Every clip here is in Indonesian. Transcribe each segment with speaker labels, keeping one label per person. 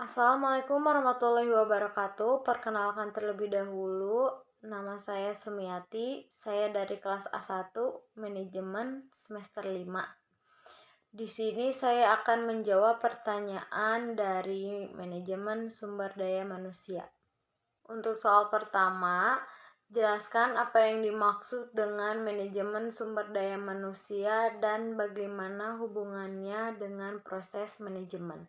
Speaker 1: Assalamualaikum warahmatullahi wabarakatuh. Perkenalkan terlebih dahulu, nama saya Sumiati. Saya dari kelas A1 Manajemen semester 5. Di sini saya akan menjawab pertanyaan dari manajemen sumber daya manusia. Untuk soal pertama, jelaskan apa yang dimaksud dengan manajemen sumber daya manusia dan bagaimana hubungannya dengan proses manajemen.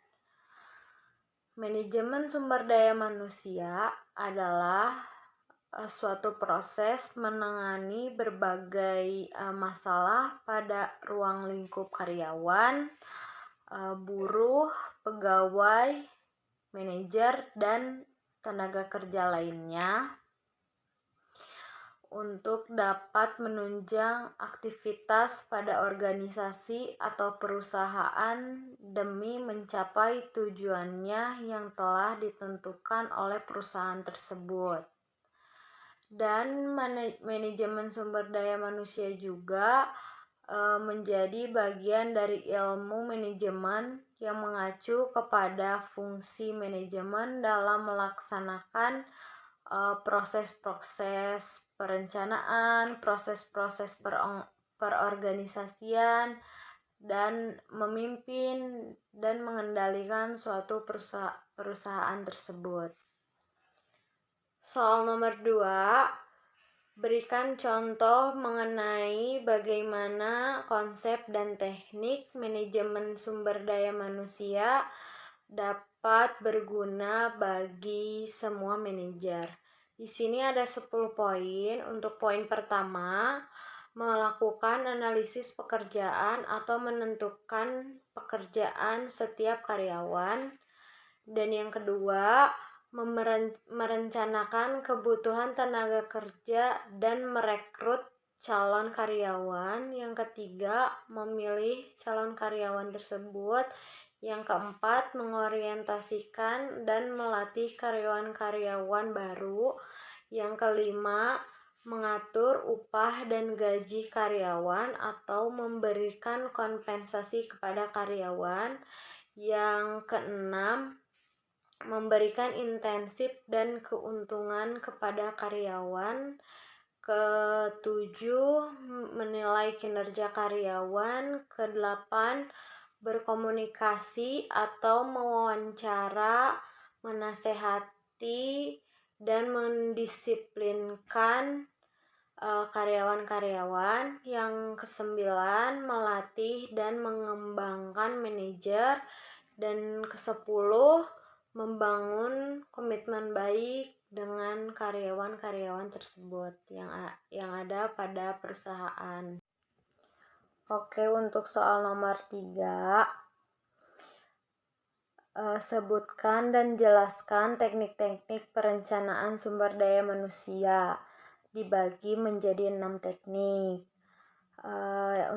Speaker 1: Manajemen sumber daya manusia adalah suatu proses menangani berbagai masalah pada ruang lingkup karyawan, buruh, pegawai, manajer, dan tenaga kerja lainnya untuk dapat menunjang aktivitas pada organisasi atau perusahaan demi mencapai tujuannya yang telah ditentukan oleh perusahaan tersebut. Dan manajemen sumber daya manusia juga menjadi bagian dari ilmu manajemen yang mengacu kepada fungsi manajemen dalam melaksanakan proses-proses perencanaan, proses-proses perorganisasian, dan memimpin dan mengendalikan suatu perusahaan tersebut. Soal nomor 2, berikan contoh mengenai bagaimana konsep dan teknik manajemen sumber daya manusia dapat berguna bagi semua manajer. Di sini ada 10 poin. Untuk poin pertama, melakukan analisis pekerjaan atau menentukan pekerjaan setiap karyawan. Dan yang kedua, merencanakan kebutuhan tenaga kerja dan merekrut calon karyawan. Yang ketiga, memilih calon karyawan tersebut. Yang keempat, mengorientasikan dan melatih karyawan-karyawan baru. Yang kelima, mengatur upah dan gaji karyawan atau memberikan kompensasi kepada karyawan. Yang keenam, memberikan intensif dan keuntungan kepada karyawan. Ketujuh, menilai kinerja karyawan. Kedelapan, berkomunikasi atau mewawancara, menasehati, dan mendisiplinkan karyawan-karyawan. Yang kesembilan, melatih dan mengembangkan manajer. Dan kesepuluh, membangun komitmen baik dengan karyawan-karyawan tersebut yang ada pada perusahaan. Oke, untuk soal nomor 3, sebutkan dan jelaskan teknik-teknik perencanaan sumber daya manusia. Dibagi menjadi 6 teknik.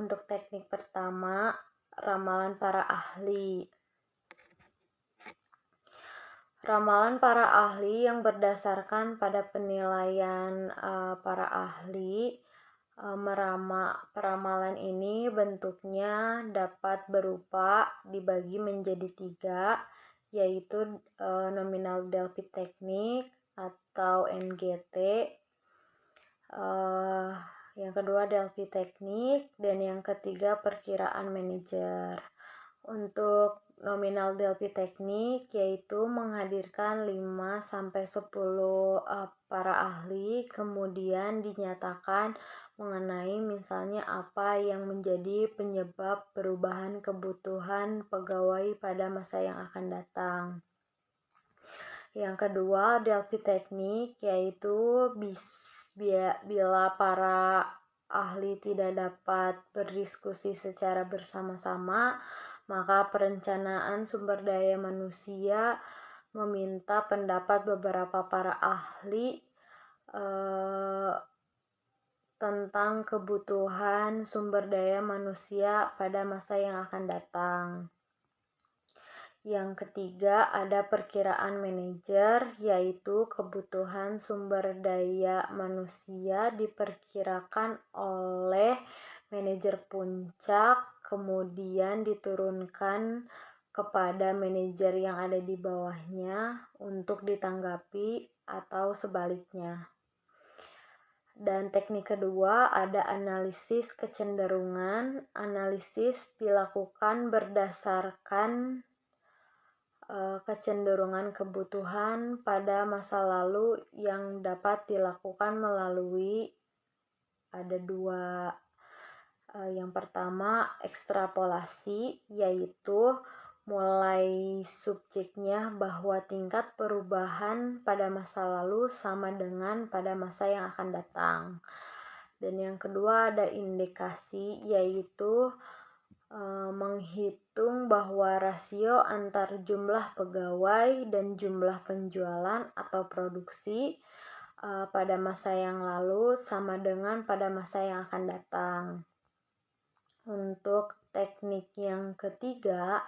Speaker 1: Untuk teknik pertama, ramalan para ahli. Ramalan para ahli yang berdasarkan pada penilaian para ahli. Peramalan ini bentuknya dapat berupa dibagi menjadi 3, yaitu nominal Delphi Technique atau NGT, yang kedua Delphi Technique, dan yang ketiga perkiraan manajer. Untuk nominal Delphi Technique yaitu menghadirkan 5-10 para ahli, kemudian dinyatakan mengenai misalnya apa yang menjadi penyebab perubahan kebutuhan pegawai pada masa yang akan datang. Yang kedua, Delphi Technique yaitu bila para ahli tidak dapat berdiskusi secara bersama-sama, maka perencanaan sumber daya manusia meminta pendapat beberapa para ahli tentang kebutuhan sumber daya manusia pada masa yang akan datang. Yang ketiga, ada perkiraan manajer, yaitu kebutuhan sumber daya manusia diperkirakan oleh manajer puncak, kemudian diturunkan kepada manajer yang ada di bawahnya untuk ditanggapi atau sebaliknya. Dan teknik kedua ada analisis kecenderungan. Analisis dilakukan berdasarkan kecenderungan kebutuhan pada masa lalu yang dapat dilakukan melalui ada dua. Yang pertama ekstrapolasi, yaitu mulai subjeknya bahwa tingkat perubahan pada masa lalu sama dengan pada masa yang akan datang. Dan yang kedua ada indikasi, yaitu menghitung bahwa rasio antar jumlah pegawai dan jumlah penjualan atau produksi pada masa yang lalu sama dengan pada masa yang akan datang. Untuk teknik yang ketiga,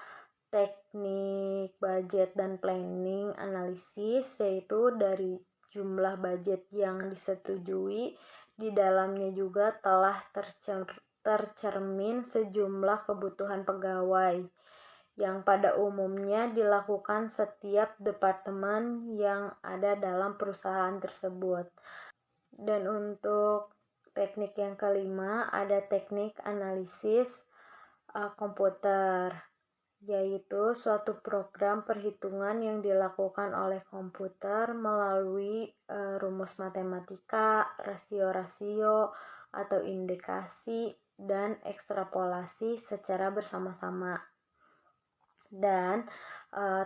Speaker 1: teknik budget dan planning analisis, yaitu dari jumlah budget yang disetujui, di dalamnya juga telah tercermin sejumlah kebutuhan pegawai yang pada umumnya dilakukan setiap departemen yang ada dalam perusahaan tersebut. Dan untuk teknik yang kelima ada teknik analisis komputer, yaitu suatu program perhitungan yang dilakukan oleh komputer melalui rumus matematika, rasio-rasio atau indikasi dan ekstrapolasi secara bersama-sama. Dan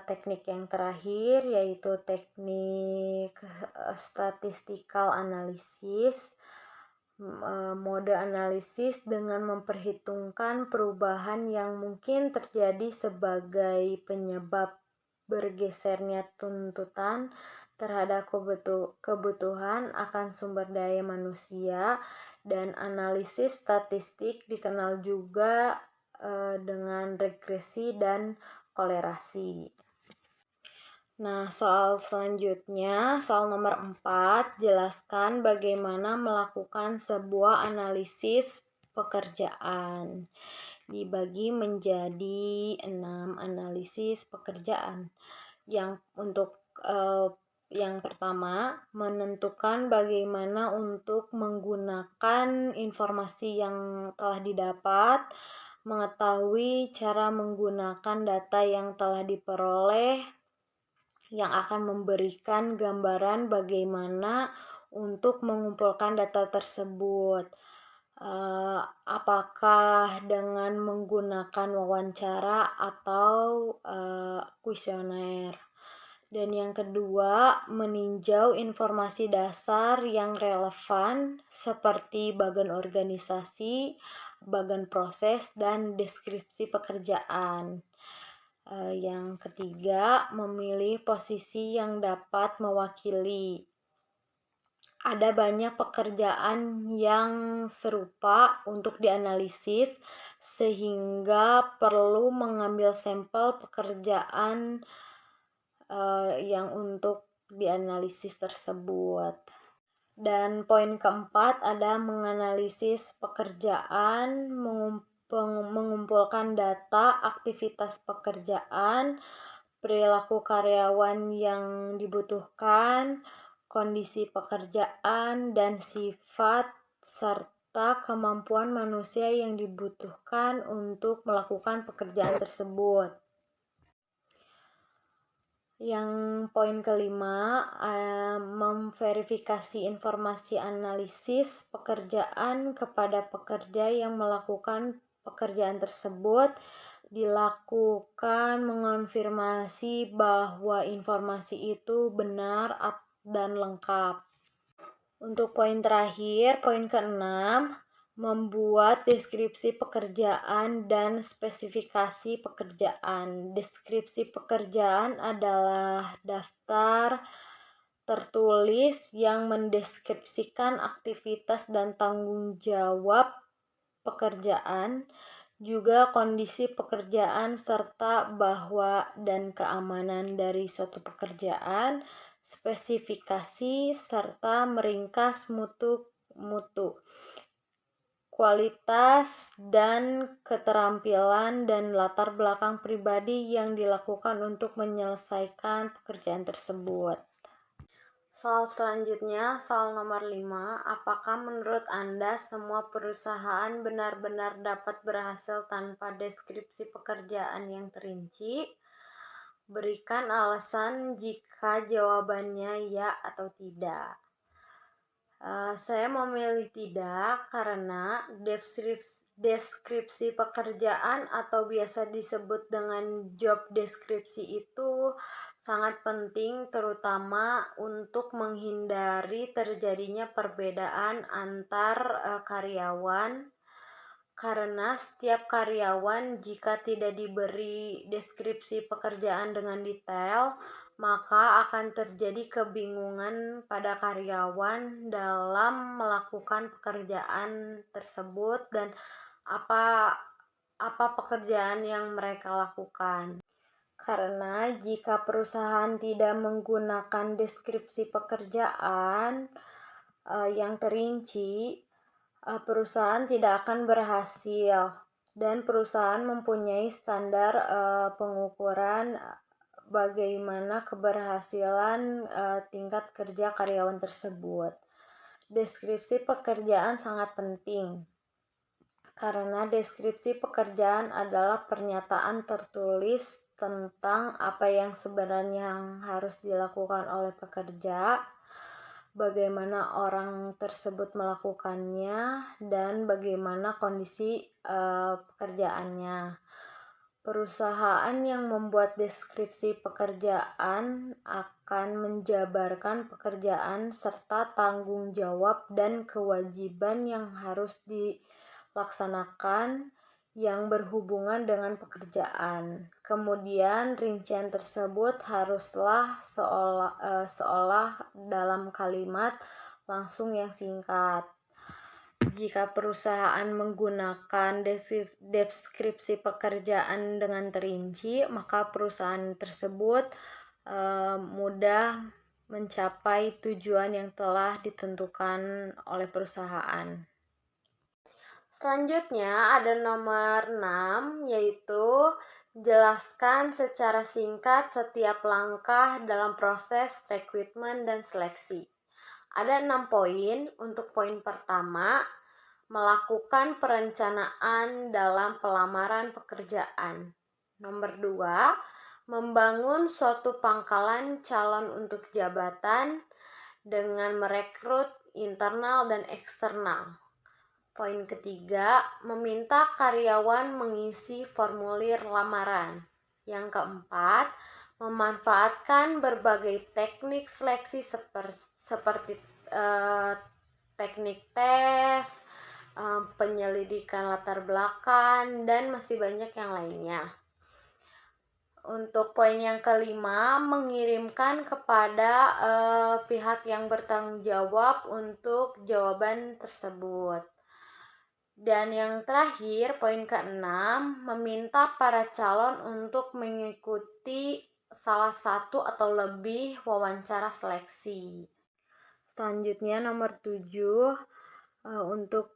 Speaker 1: teknik yang terakhir yaitu teknik statistical analysis, mode analisis dengan memperhitungkan perubahan yang mungkin terjadi sebagai penyebab bergesernya tuntutan terhadap kebutuhan akan sumber daya manusia. Dan analisis statistik dikenal juga dengan regresi dan kolerasi. Nah, soal selanjutnya, soal nomor 4, jelaskan bagaimana melakukan sebuah analisis pekerjaan. Dibagi menjadi 6 analisis pekerjaan. Yang pertama, menentukan bagaimana untuk menggunakan informasi yang telah didapat, mengetahui cara menggunakan data yang telah diperoleh, yang akan memberikan gambaran bagaimana untuk mengumpulkan data tersebut. Apakah dengan menggunakan wawancara atau kuesioner. Dan yang kedua, meninjau informasi dasar yang relevan seperti bagan organisasi, bagan proses, dan deskripsi pekerjaan. Yang ketiga, memilih posisi yang dapat mewakili. Ada banyak pekerjaan yang serupa untuk dianalisis, sehingga perlu mengambil sampel pekerjaan yang untuk dianalisis tersebut. Dan poin keempat ada menganalisis pekerjaan, mengumpulkan data aktivitas pekerjaan, perilaku karyawan yang dibutuhkan, kondisi pekerjaan, dan sifat serta kemampuan manusia yang dibutuhkan untuk melakukan pekerjaan tersebut. Yang poin kelima, memverifikasi informasi analisis pekerjaan kepada pekerja yang melakukan pekerjaan tersebut, dilakukan mengonfirmasi bahwa informasi itu benar dan lengkap. Untuk poin terakhir, poin keenam, membuat deskripsi pekerjaan dan spesifikasi pekerjaan. Deskripsi pekerjaan adalah daftar tertulis yang mendeskripsikan aktivitas dan tanggung jawab pekerjaan, juga kondisi pekerjaan serta bahwa dan keamanan dari suatu pekerjaan, spesifikasi serta meringkas mutu, kualitas dan keterampilan dan latar belakang pribadi yang dilakukan untuk menyelesaikan pekerjaan tersebut. Soal selanjutnya, soal nomor 5, apakah menurut Anda semua perusahaan benar-benar dapat berhasil tanpa deskripsi pekerjaan yang terinci? Berikan alasan jika jawabannya ya atau tidak. Saya memilih tidak karena deskripsi pekerjaan atau biasa disebut dengan job deskripsi itu sangat penting, terutama untuk menghindari terjadinya perbedaan antar karyawan, karena setiap karyawan jika tidak diberi deskripsi pekerjaan dengan detail, maka akan terjadi kebingungan pada karyawan dalam melakukan pekerjaan tersebut dan apa pekerjaan yang mereka lakukan. Karena jika perusahaan tidak menggunakan deskripsi pekerjaan yang terinci, perusahaan tidak akan berhasil, dan perusahaan mempunyai standar pengukuran bagaimana keberhasilan tingkat kerja karyawan tersebut. Deskripsi pekerjaan sangat penting karena deskripsi pekerjaan adalah pernyataan tertulis tentang apa yang sebenarnya harus dilakukan oleh pekerja, bagaimana orang tersebut melakukannya, dan bagaimana kondisi pekerjaannya. Perusahaan yang membuat deskripsi pekerjaan akan menjabarkan pekerjaan serta tanggung jawab dan kewajiban yang harus dilaksanakan yang berhubungan dengan pekerjaan. Kemudian rincian tersebut haruslah seolah dalam kalimat langsung yang singkat. Jika perusahaan menggunakan deskripsi pekerjaan dengan terinci, maka perusahaan tersebut mudah mencapai tujuan yang telah ditentukan oleh perusahaan. Selanjutnya ada nomor 6, yaitu jelaskan secara singkat setiap langkah dalam proses rekrutmen dan seleksi. Ada 6 poin. Untuk poin pertama, melakukan perencanaan dalam pelamaran pekerjaan. Nomor 2, membangun suatu pangkalan calon untuk jabatan dengan merekrut internal dan eksternal. Poin ketiga, meminta karyawan mengisi formulir lamaran. Yang keempat, memanfaatkan berbagai teknik seleksi seperti teknik tes, penyelidikan latar belakang, dan masih banyak yang lainnya. Untuk poin yang kelima, mengirimkan kepada pihak yang bertanggung jawab untuk jawaban tersebut. Dan yang terakhir, poin ke-6, meminta para calon untuk mengikuti salah satu atau lebih wawancara seleksi. Selanjutnya nomor 7, untuk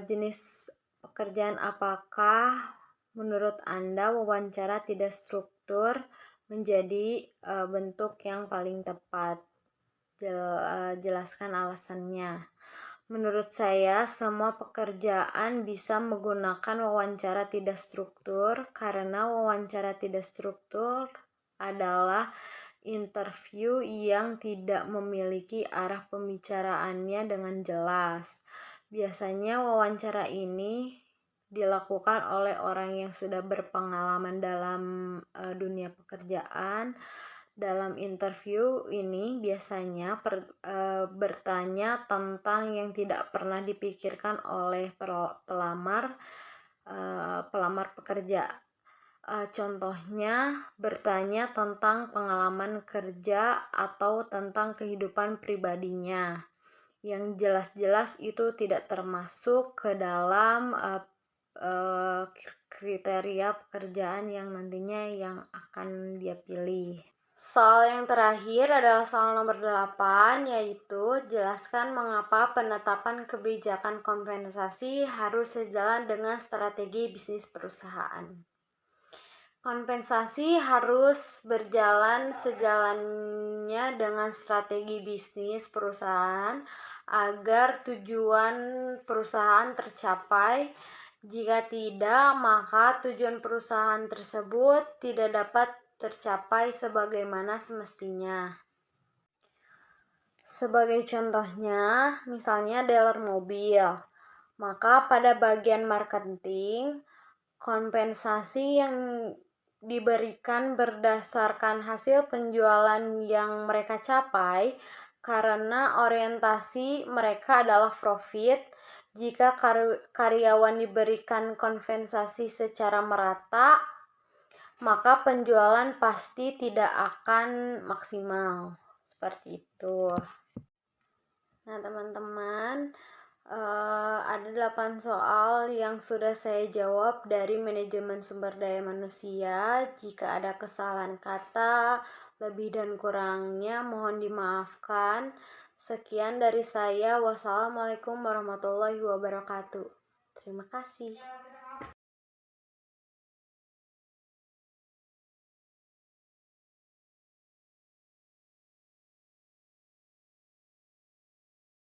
Speaker 1: jenis pekerjaan apakah menurut Anda wawancara tidak struktur menjadi bentuk yang paling tepat? Jelaskan alasannya. Menurut saya, semua pekerjaan bisa menggunakan wawancara tidak struktur karena wawancara tidak struktur adalah interview yang tidak memiliki arah pembicaraannya dengan jelas. Biasanya wawancara ini dilakukan oleh orang yang sudah berpengalaman dalam dunia pekerjaan. Dalam interview ini biasanya bertanya tentang yang tidak pernah dipikirkan oleh pelamar pekerja. Contohnya bertanya tentang pengalaman kerja atau tentang kehidupan pribadinya, yang jelas-jelas itu tidak termasuk ke dalam kriteria pekerjaan yang nantinya yang akan dia pilih. Soal yang terakhir adalah soal nomor 8, yaitu jelaskan mengapa penetapan kebijakan kompensasi harus sejalan dengan strategi bisnis perusahaan. Kompensasi harus berjalan sejalannya dengan strategi bisnis perusahaan agar tujuan perusahaan tercapai. Jika tidak, maka tujuan perusahaan tersebut tidak dapat tercapai sebagaimana semestinya. Sebagai contohnya, misalnya dealer mobil, maka pada bagian marketing, kompensasi yang diberikan berdasarkan hasil penjualan yang mereka capai karena orientasi mereka adalah profit. Jika karyawan diberikan kompensasi secara merata, maka penjualan pasti tidak akan maksimal. Seperti itu. Nah, teman-teman, ada 8 soal yang sudah saya jawab dari manajemen sumber daya manusia. Jika ada kesalahan kata, lebih dan kurangnya mohon dimaafkan. Sekian dari saya. Wassalamualaikum warahmatullahi wabarakatuh. Terima kasih.